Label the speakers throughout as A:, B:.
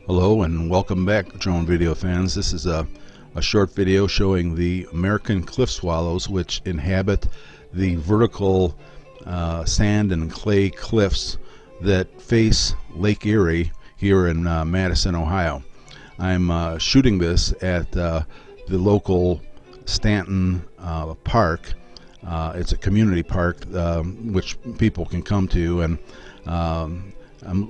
A: Hello and welcome back, drone video fans. This is a short video showing the American cliff swallows, which inhabit the vertical sand and clay cliffs that face Lake Erie here in Madison, Ohio. I'm shooting this at the local Stanton Park. It's a community park which people can come to, and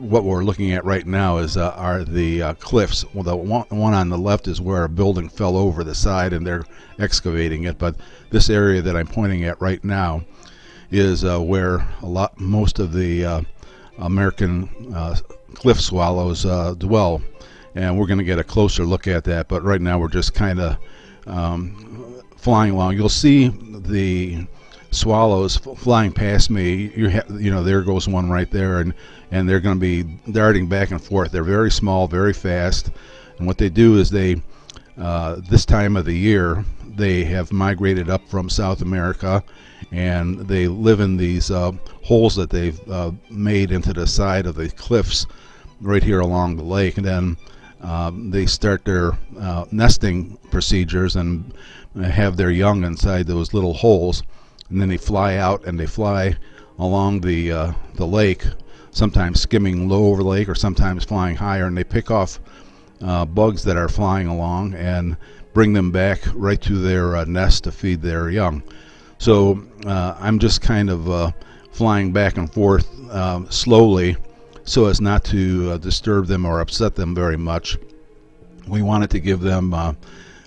A: what we're looking at right now are the cliffs. Well, the one on the left is where a building fell over the side and they're excavating it, but this area that I'm pointing at right now is where most of the American cliff swallows dwell, and we're going to get a closer look at that. But right now we're just kind of flying along. You'll see the swallows flying past me. You know, there goes one right there, and they're going to be darting back and forth. They're very small, very fast, and what they do is they this time of the year they have migrated up from South America, and they live in these holes that they've made into the side of the cliffs right here along the lake, and then they start their nesting procedures and have their young inside those little holes, and then they fly out and they fly along the lake, sometimes skimming low over the lake or sometimes flying higher, and they pick off bugs that are flying along and bring them back right to their nest to feed their young. So I'm just kind of flying back and forth slowly so as not to disturb them or upset them very much. We wanted to give them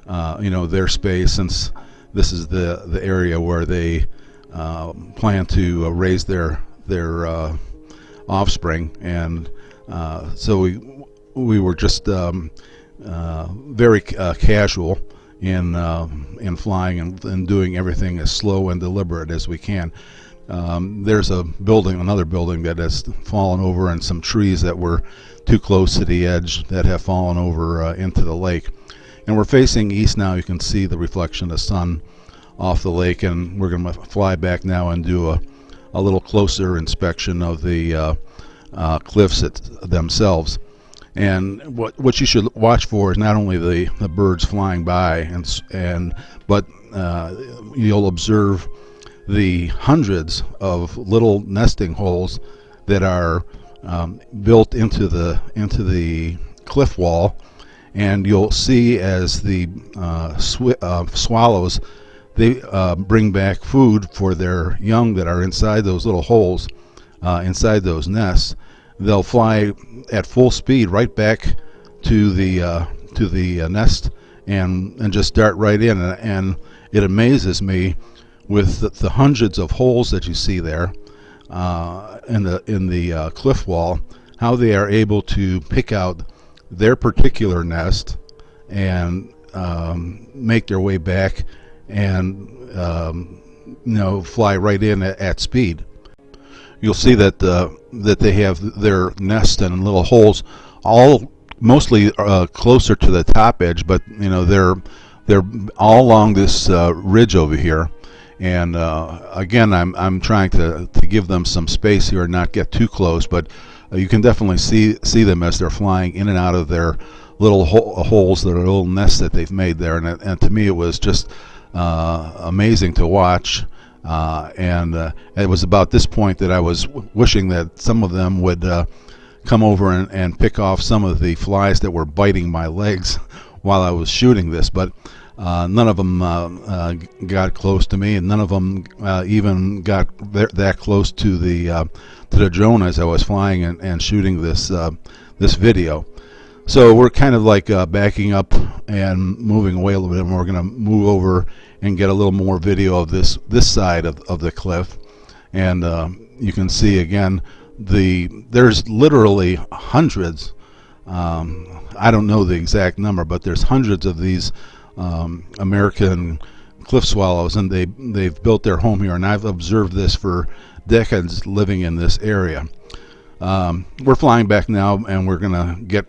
A: their space, since this is the area where they plan to raise their offspring, and so we were just very casual in flying and doing everything as slow and deliberate as we can. There's another building that has fallen over, and some trees that were too close to the edge that have fallen over into the lake. And we're facing east now. You can see the reflection of the sun off the lake, and we're going to fly back now and do a little closer inspection of the cliffs themselves. And what you should watch for is not only the birds flying by, but you'll observe the hundreds of little nesting holes that are built into the cliff wall. And you'll see as the swallows, they bring back food for their young that are inside those little holes, inside those nests. They'll fly at full speed right back to the nest and just dart right in. And it amazes me with the hundreds of holes that you see there in the cliff wall, how they are able to pick out their particular nest and make their way back and fly right in at speed. You'll see that they have their nest and little holes all mostly closer to the top edge, but they're all along this ridge over here. And again, I'm trying to give them some space here and not get too close, but you can definitely see them as they're flying in and out of their little holes, their little nests that they've made there. And to me, it was just amazing to watch. And it was about this point that I was wishing that some of them would come over and pick off some of the flies that were biting my legs while I was shooting this. But none of them got close to me, and none of them even got that close to the drone as I was flying and shooting this video. So we're kind of like backing up and moving away a little bit, and we're going to move over and get a little more video of this side of the cliff. And you can see again there's literally hundreds. I don't know the exact number, but there's hundreds of these American cliff swallows, and they've built their home here, and I've observed this for decades living in this area. We're flying back now, and we're gonna get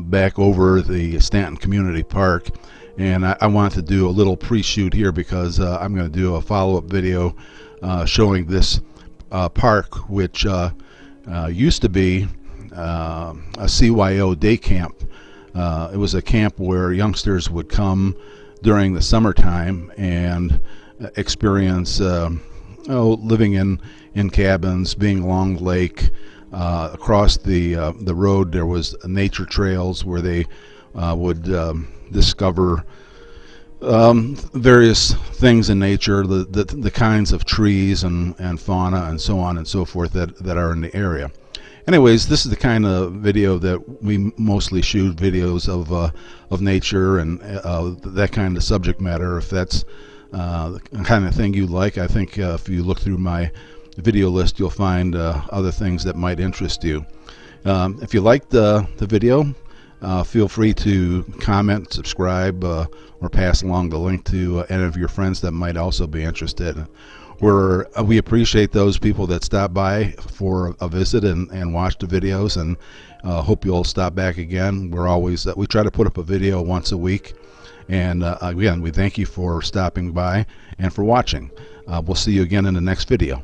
A: back over the Stanton Community Park, and I want to do a little pre-shoot here because I'm going to do a follow-up video showing this park, which used to be a CYO day camp It was a camp where youngsters would come during the summertime and experience living in cabins, being along the lake. Across the road there was nature trails where they would discover various things in nature, the kinds of trees and fauna and so on and so forth that are in the area. Anyways, this is the kind of video that we mostly shoot, videos of nature and that kind of subject matter. If that's the kind of thing you like, I think if you look through my video list, you'll find other things that might interest you. If you liked the video, feel free to comment, subscribe, or pass along the link to any of your friends that might also be interested. We appreciate those people that stop by for a visit and watch the videos, and hope you'll stop back again. We try to put up a video once a week, and again, we thank you for stopping by and for watching. We'll see you again in the next video.